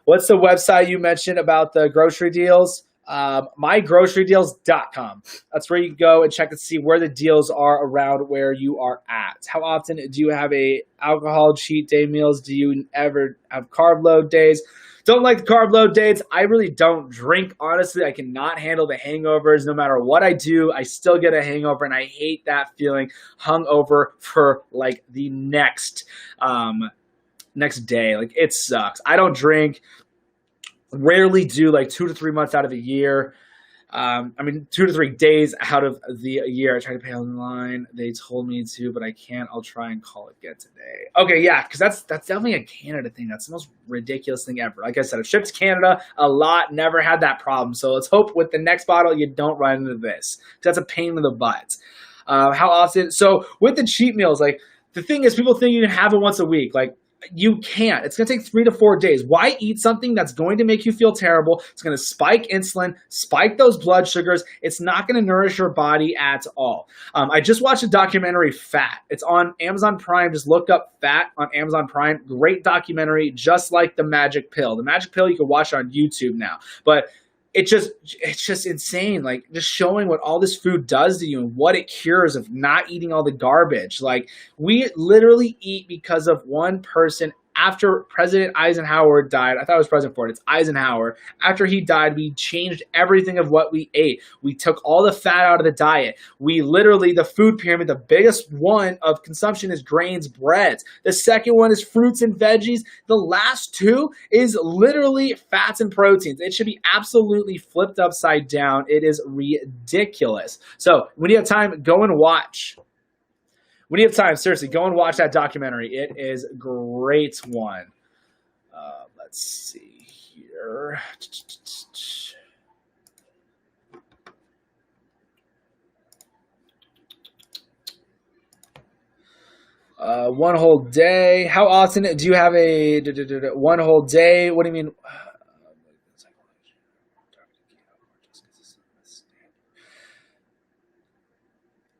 What's the website you mentioned about the grocery deals? mygrocerydeals.com. That's where you can go and check to see where the deals are around where you are at. How often do you have a alcohol cheat day meals? Do you ever have carb load days? Don't like the carb load days. I really don't drink, honestly. I cannot handle the hangovers. No matter what I do, I still get a hangover, and I hate that feeling hungover for like the next day. Like, it sucks. I don't drink. Rarely do, like 2 to 3 months out of the year. 2 to 3 days out of the year. I tried to pay online. They told me to, but I can't. I'll try and call it good today. Okay, yeah, because that's definitely a Canada thing. That's the most ridiculous thing ever. Like I said, I've shipped to Canada a lot, never had that problem. So let's hope with the next bottle you don't run into this. That's a pain in the butt. How often? So with the cheat meals, like, the thing is, people think you can have it once a week. Like, you can't. It's going to take 3 to 4 days. Why eat something that's going to make you feel terrible? It's going to spike insulin, spike those blood sugars. It's not going to nourish your body at all. I just watched a documentary, Fat. It's on Amazon Prime. Just look up Fat on Amazon Prime. Great documentary, just like The Magic Pill. The Magic Pill, you can watch on YouTube now. But it's just insane. Like just showing what all this food does to you and what it cures of not eating all the garbage. Like we literally eat because of one person. After President Eisenhower died, I thought it was President Ford. It's Eisenhower. After he died, we changed everything of what we ate. We took all the fat out of the diet. We literally, the food pyramid, the biggest one of consumption is grains, breads. The second one is fruits and veggies. The last two is literally fats and proteins. It should be absolutely flipped upside down. It is ridiculous. So when you have time, go and watch. When you have time, seriously, go and watch that documentary. It is a great one. Let's see here. One whole day. How often do you have a one whole day? What do you mean?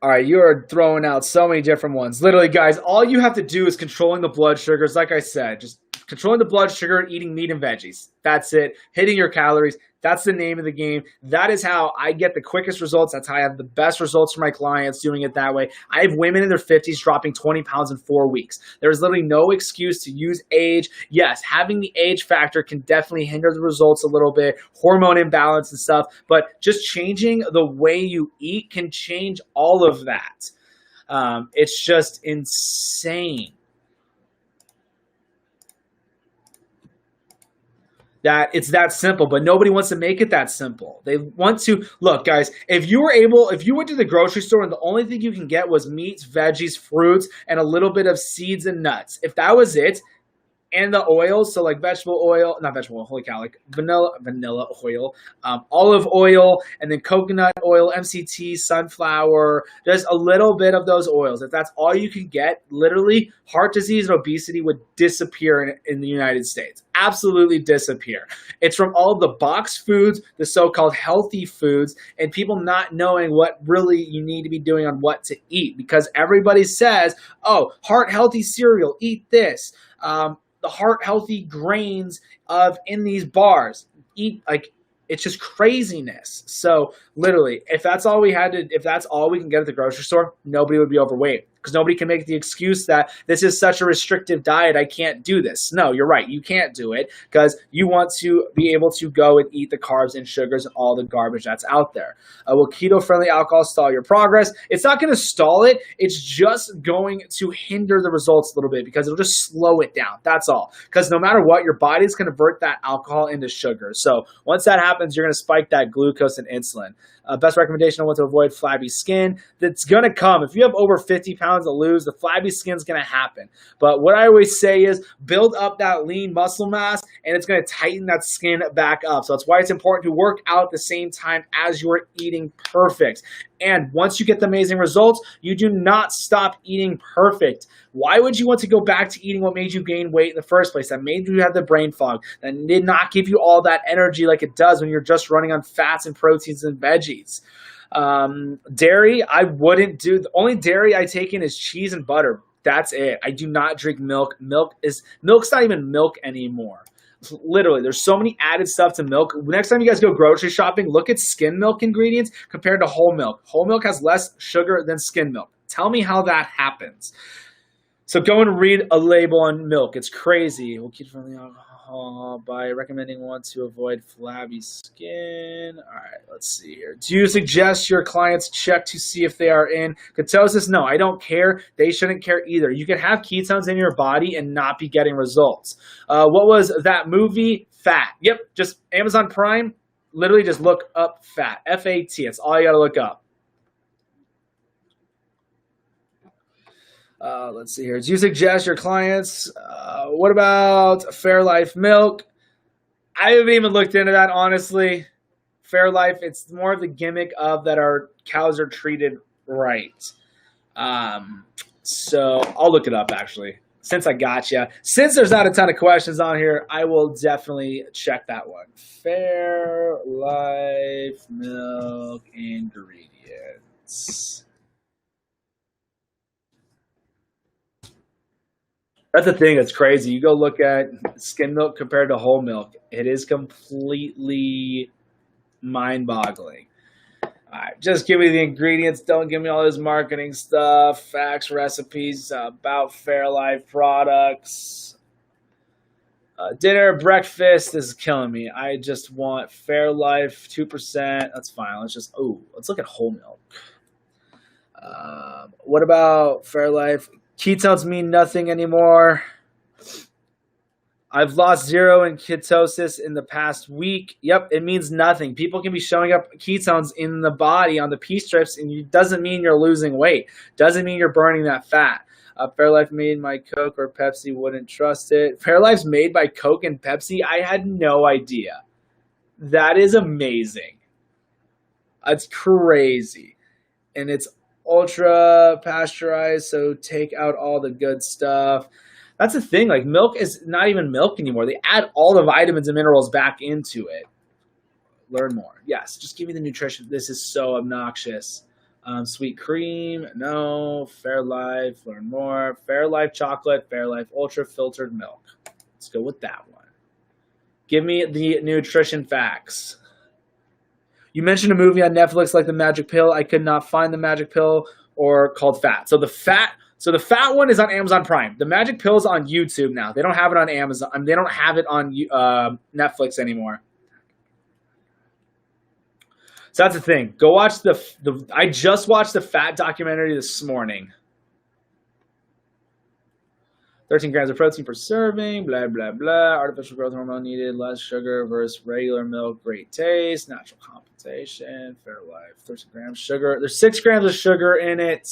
All right, you are throwing out so many different ones. Literally, guys, all you have to do is controlling the blood sugars. Like I said, just controlling the blood sugar and eating meat and veggies. That's it. Hitting your calories. That's the name of the game. That is how I get the quickest results. That's how I have the best results for my clients doing it that way. I have women in their 50s dropping 20 pounds in 4 weeks. There's literally no excuse to use age. Yes, having the age factor can definitely hinder the results a little bit, hormone imbalance and stuff, but just changing the way you eat can change all of that. It's just insane. That it's that simple, but nobody wants to make it that simple. They want to look, guys. If you went to the grocery store and the only thing you can get was meats, veggies, fruits, and a little bit of seeds and nuts, if that was it, and the oils, so like vegetable oil, not vegetable oil, holy cow, like vanilla oil, olive oil, and then coconut oil, MCT, sunflower, just a little bit of those oils. If that's all you can get, literally heart disease and obesity would disappear in the United States. Absolutely disappear. It's from all the boxed foods, the so-called healthy foods, and people not knowing what really you need to be doing on what to eat because everybody says, oh, heart healthy cereal, eat this. The heart healthy grains of in these bars. Eat like it's just craziness. So literally, if that's all we can get at the grocery store, nobody would be overweight. Because nobody can make the excuse that this is such a restrictive diet, I can't do this. No, you're right. You can't do it because you want to be able to go and eat the carbs and sugars and all the garbage that's out there. Will keto-friendly alcohol stall your progress? It's not going to stall it. It's just going to hinder the results a little bit because it'll just slow it down. That's all. Because no matter what, your body's going to convert that alcohol into sugar. So once that happens, you're going to spike that glucose and insulin. Best recommendation on what to avoid flabby skin. That's going to come. If you have over 50 pounds to lose, the flabby skin's going to happen. But what I always say is build up that lean muscle mass, and it's going to tighten that skin back up. So that's why it's important to work out at the same time as you're eating perfect. And once you get the amazing results, you do not stop eating perfect. Why would you want to go back to eating what made you gain weight in the first place? That made you have the brain fog. That did not give you all that energy like it does when you're just running on fats and proteins and veggies. Dairy, I wouldn't do. The only dairy I take in is cheese and butter. That's it. I do not drink milk. Milk's not even milk anymore. Literally, there's so many added stuff to milk. Next time you guys go grocery shopping, look at skim milk ingredients compared to whole milk. Whole milk has less sugar than skim milk. Tell me how that happens. So go and read a label on milk. It's crazy. We'll keep from the alcohol by recommending one to avoid flabby skin. All right, let's see here. Do you suggest your clients check to see if they are in ketosis? No, I don't care. They shouldn't care either. You can have ketones in your body and not be getting results. What was that movie? Fat. Yep, just Amazon Prime. Literally just look up fat. F-A-T. That's all you got to look up. Let's see here. Do you suggest your clients? What about Fairlife milk? I haven't even looked into that, honestly. Fairlife, it's more of the gimmick of that our cows are treated right. So I'll look it up, actually. Since I got you. Since there's not a ton of questions on here, I will definitely check that one. Fairlife milk ingredients. That's the thing that's crazy. You go look at skim milk compared to whole milk. It is completely Mind-boggling. All right, just give me the ingredients. Don't give me all this marketing stuff, facts, recipes about Fairlife products. Dinner, breakfast. This is killing me. I just want Fairlife 2%. That's fine. Let's look at whole milk. What about Fairlife? Ketones mean nothing anymore. I've lost 0 in ketosis in the past week. Yep, it means nothing. People can be showing up ketones in the body on the pee strips, and it doesn't mean you're losing weight. Doesn't mean you're burning that fat. Fairlife made by Coke or Pepsi, wouldn't trust it. Fairlife's made by Coke and Pepsi? I had no idea. That is amazing. That's crazy. And it's ultra pasteurized, so take out all the good stuff. That's the thing. Like, milk is not even milk anymore. They add all the vitamins and minerals back into it. Learn more. Yes, just give me the nutrition. This is so obnoxious. Sweet cream, no. Fairlife, learn more. Fairlife chocolate, Fairlife ultra filtered milk. Let's go with that one. Give me the nutrition facts. You mentioned a movie on Netflix like The Magic Pill. I could not find The Magic Pill or called Fat. So the fat one is on Amazon Prime. The Magic Pill is on YouTube now. They don't have it on Amazon. They don't have it on Netflix anymore. So that's the thing. Go watch I just watched the fat documentary this morning. 13 grams of protein per serving, blah, blah, blah. Artificial growth hormone needed, less sugar versus regular milk, great taste, natural compensation, Fairlife, 13 grams sugar. There's 6 grams of sugar in it.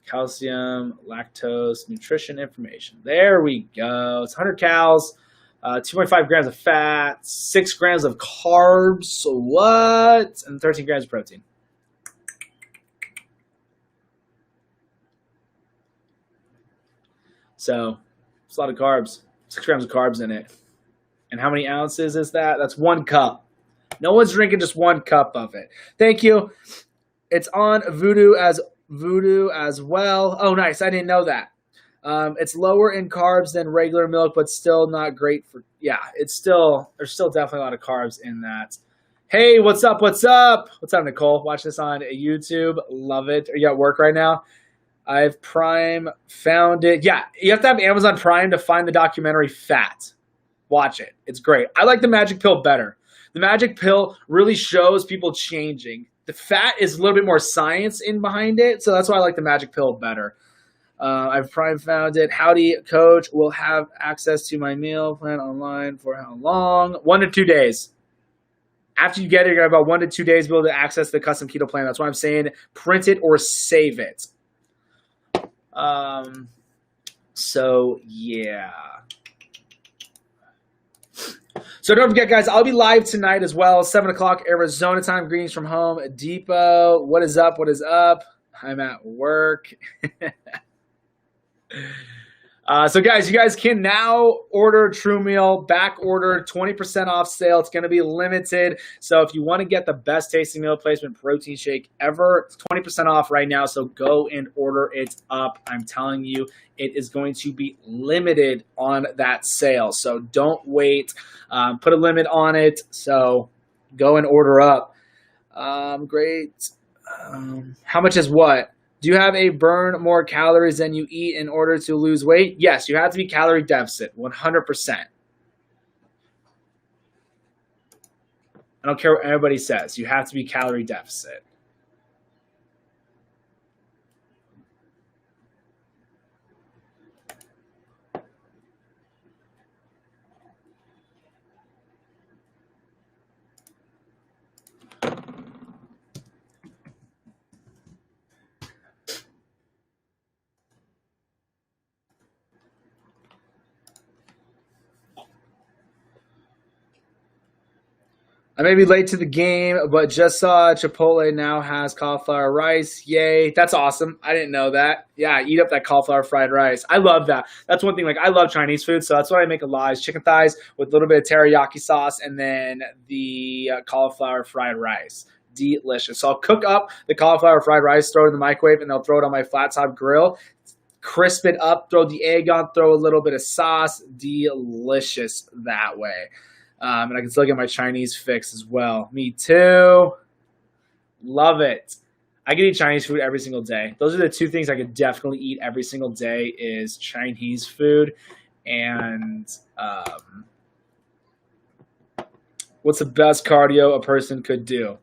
Calcium, lactose, nutrition information. There we go. It's 100 calories. 2.5 grams of fat, 6 grams of carbs, so what? And 13 grams of protein. So, it's a lot of carbs. 6 grams of carbs in it. And how many ounces is that? That's 1 cup. No one's drinking just 1 cup of it. Thank you. It's on Voodoo as well. Oh, nice. I didn't know that. It's lower in carbs than regular milk, but still not great for, there's still definitely a lot of carbs in that. Hey, what's up? What's up, Nicole? Watch this on YouTube. Love it. Are you at work right now? I've Prime found it. Yeah, you have to have Amazon Prime to find the documentary Fat. Watch it. It's great. I like the Magic Pill better. The Magic Pill really shows people changing. The Fat is a little bit more science in behind it, so that's why I like the Magic Pill better. I've Prime found it. Howdy, coach. Will have access to my meal plan online for how long? 1 to 2 days. After you get it, you're going to have about 1 to 2 days to be able to access the custom keto plan. That's why I'm saying print it or save it. So, yeah. So don't forget, guys, I'll be live tonight as well, 7 o'clock Arizona time. Greetings from home Depot. What is up? What is up? I'm at work. So guys, you guys can now order True Meal, back order, 20% off sale. It's going to be limited. So if you want to get the best tasting meal replacement protein shake ever, it's 20% off right now. So go and order it up. I'm telling you, it is going to be limited on that sale. So don't wait. Put a limit on it. So go and order up. Great. How much is what? Do you have a burn more calories than you eat in order to lose weight? Yes, you have to be calorie deficit, 100%. I don't care what anybody says. You have to be calorie deficit. I may be late to the game, but just saw Chipotle now has cauliflower rice. Yay. That's awesome. I didn't know that. Yeah, eat up that cauliflower fried rice. I love that. That's one thing. Like, I love Chinese food, so that's what I make a lot is chicken thighs with a little bit of teriyaki sauce and then the cauliflower fried rice. Delicious. So I'll cook up the cauliflower fried rice, throw it in the microwave, and I'll throw it on my flat top grill. Crisp it up, throw the egg on, throw a little bit of sauce. Delicious that way. And I can still get my Chinese fix as well. Me too. Love it. I could eat Chinese food every single day. Those are the two things I could definitely eat every single day is Chinese food and what's the best cardio a person could do?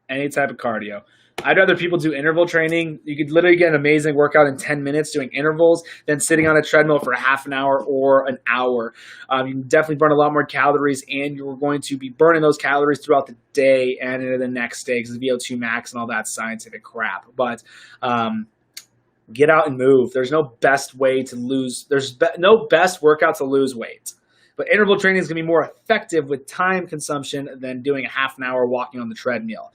Any type of cardio. I'd rather people do interval training. You could literally get an amazing workout in 10 minutes doing intervals than sitting on a treadmill for a half an hour or an hour. You can definitely burn a lot more calories, and you're going to be burning those calories throughout the day and into the next day because of VO2 max and all that scientific crap. But get out and move. There's no best way to lose. There's no best workout to lose weight. But interval training is going to be more effective with time consumption than doing a half an hour walking on the treadmill.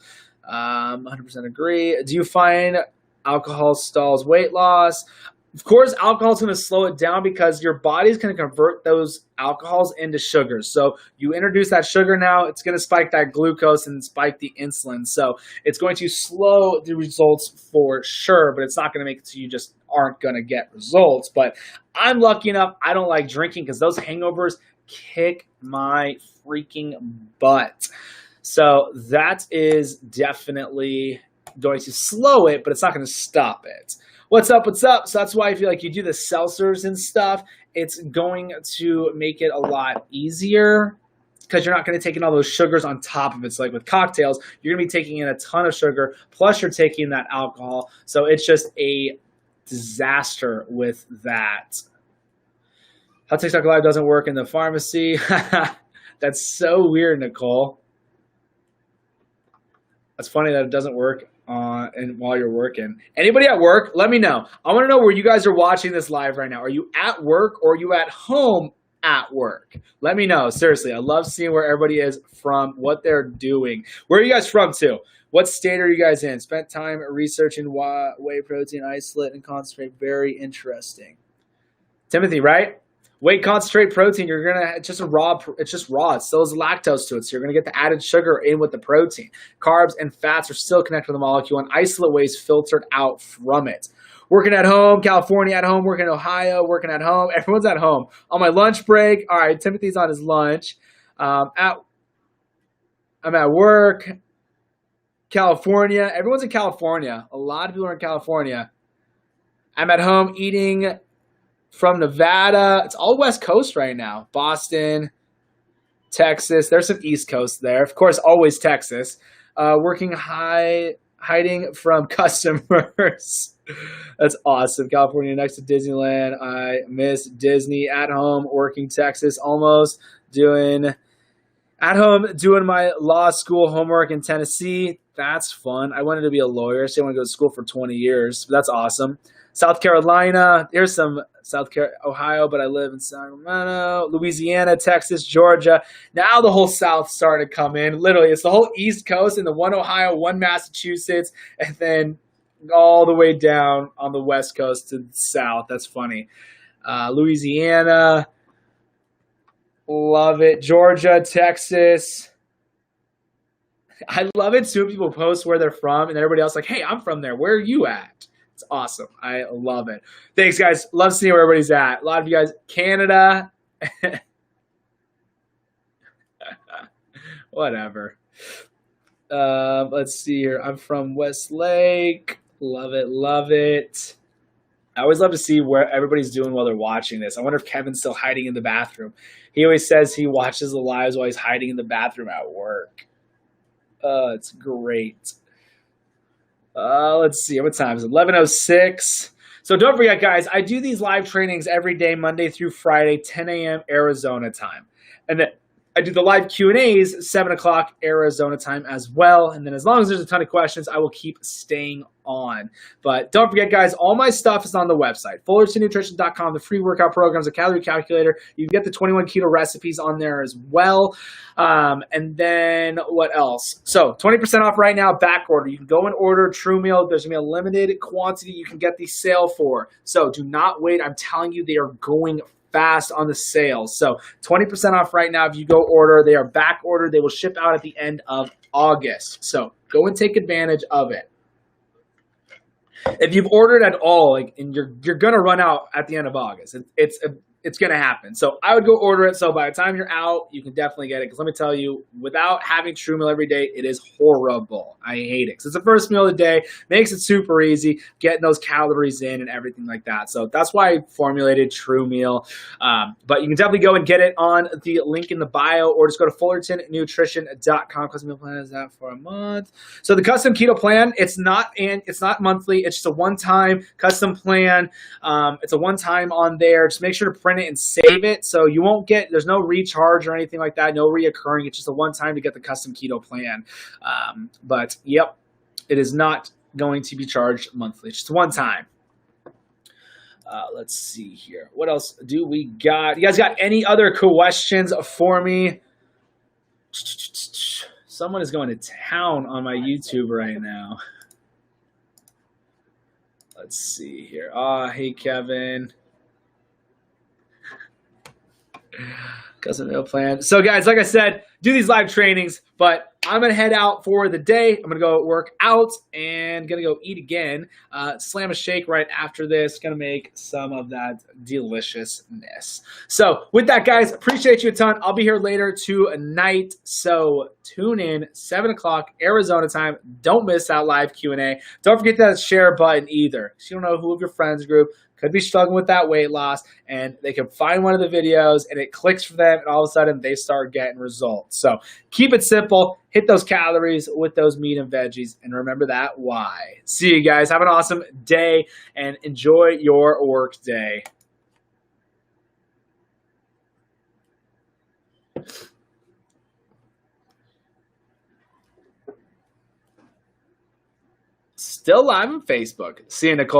100% agree. Do you find alcohol stalls weight loss? Of course, alcohol is going to slow it down because your body's going to convert those alcohols into sugars. So you introduce that sugar now, it's going to spike that glucose and spike the insulin. So it's going to slow the results for sure, but it's not going to make it so you just aren't going to get results. But I'm lucky enough, I don't like drinking because those hangovers kick my freaking butt. So that is definitely going to slow it, but it's not going to stop it. What's up? What's up? So that's why I feel like you do the seltzers and stuff. It's going to make it a lot easier because you're not going to take in all those sugars on top of it. So like with cocktails, you're going to be taking in a ton of sugar, plus you're taking that alcohol. So it's just a disaster with that. How TikTok Live doesn't work in the pharmacy. That's so weird, Nicole. It's funny that it doesn't work and while you're working. Anybody at work, let me know. I want to know where you guys are watching this live right now. Are you at work or are you at home at work? Let me know. Seriously, I love seeing where everybody is from, what they're doing. Where are you guys from too? What state are you guys in? Spent time researching whey protein isolate and concentrate. Very interesting. Timothy, right? Whey concentrate protein, you're gonna it's just raw. It still has lactose to it, so you're gonna get the added sugar in with the protein. Carbs and fats are still connected to the molecule, and isolate whey is filtered out from it. Working at home, California at home, working in Ohio, working at home. Everyone's at home. On my lunch break, all right, Timothy's on his lunch. I'm at work, California. Everyone's in California. A lot of people are in California. I'm at home eating from Nevada. It's all West Coast right now. Boston, Texas. There's some East Coast there. Of course, always Texas. Working hiding from customers. That's awesome. California next to Disneyland. I miss Disney. At home, working Texas. Almost doing at home, doing my law school homework in Tennessee. That's fun. I wanted to be a lawyer, so I want to go to school for 20 years. That's awesome. South Carolina, here's some Ohio, but I live in Sacramento, Louisiana, Texas, Georgia. Now the whole South starting to come in. Literally, it's the whole East Coast and the one Ohio, one Massachusetts, and then all the way down on the West Coast to the South. That's funny. Louisiana, love it. Georgia, Texas. I love it too. People post where they're from, and everybody else like, hey, I'm from there. Where are you at? It's awesome. I love it. Thanks, guys. Love seeing where everybody's at. A lot of you guys, Canada. Whatever. Let's see here. I'm from Westlake. Love it. Love it. I always love to see where everybody's doing while they're watching this. I wonder if Kevin's still hiding in the bathroom. He always says he watches the lives while he's hiding in the bathroom at work. It's great. Let's see. What time is it? 11:06. So don't forget, guys, I do these live trainings every day, Monday through Friday, 10 a.m. Arizona time. And then I do the live Q&As, 7 o'clock Arizona time as well. And then as long as there's a ton of questions, I will keep staying on. But don't forget, guys, all my stuff is on the website, fullertonnutrition.com, the free workout programs, a calorie calculator. You can get the 21 keto recipes on there as well. And then what else? So 20% off right now, back order. You can go and order True Meal. There's going to be a limited quantity you can get the sale for. So do not wait. I'm telling you, they are going fast on the sale. So 20% off right now if you go order. They are back ordered. They will ship out at the end of August. So go and take advantage of it. If you've ordered at all, and you're gonna run out at the end of August. It's it's going to happen. So I would go order it. So by the time you're out, you can definitely get it. Because let me tell you, without having True Meal every day, it is horrible. I hate it. Because it's the first meal of the day, makes it super easy, getting those calories in and everything like that. So that's why I formulated True Meal. But you can definitely go and get it on the link in the bio, or just go to FullertonNutrition.com. Custom meal plan is that for a month. So the custom keto plan, it's not monthly. It's just a one-time custom plan. It's a one-time on there. Just make sure to print it and save it, so you won't get, there's no recharge or anything like that, no reoccurring. It's just a one-time to get the custom keto plan. But yep, it is not going to be charged monthly. It's just one time. Let's see here. What else do we got? You guys got any other questions for me? Someone is going to town on my YouTube right now. Let's see here. Hey, Kevin. Custom meal plan. So, guys, like I said, do these live trainings, but I'm going to head out for the day. I'm going to go work out and going to go eat again. Slam a shake right after this. Going to make some of that deliciousness. So, with that, guys, appreciate you a ton. I'll be here later tonight. So, tune in, 7 o'clock Arizona time. Don't miss that live Q&A. Don't forget that share button either. So you don't know who of your friends group could be struggling with that weight loss, and they can find one of the videos and it clicks for them, and all of a sudden they start getting results. So keep it simple, hit those calories with those meat and veggies, and remember that why. See you guys. Have an awesome day and enjoy your work day. Still live on Facebook. See you, Nicole.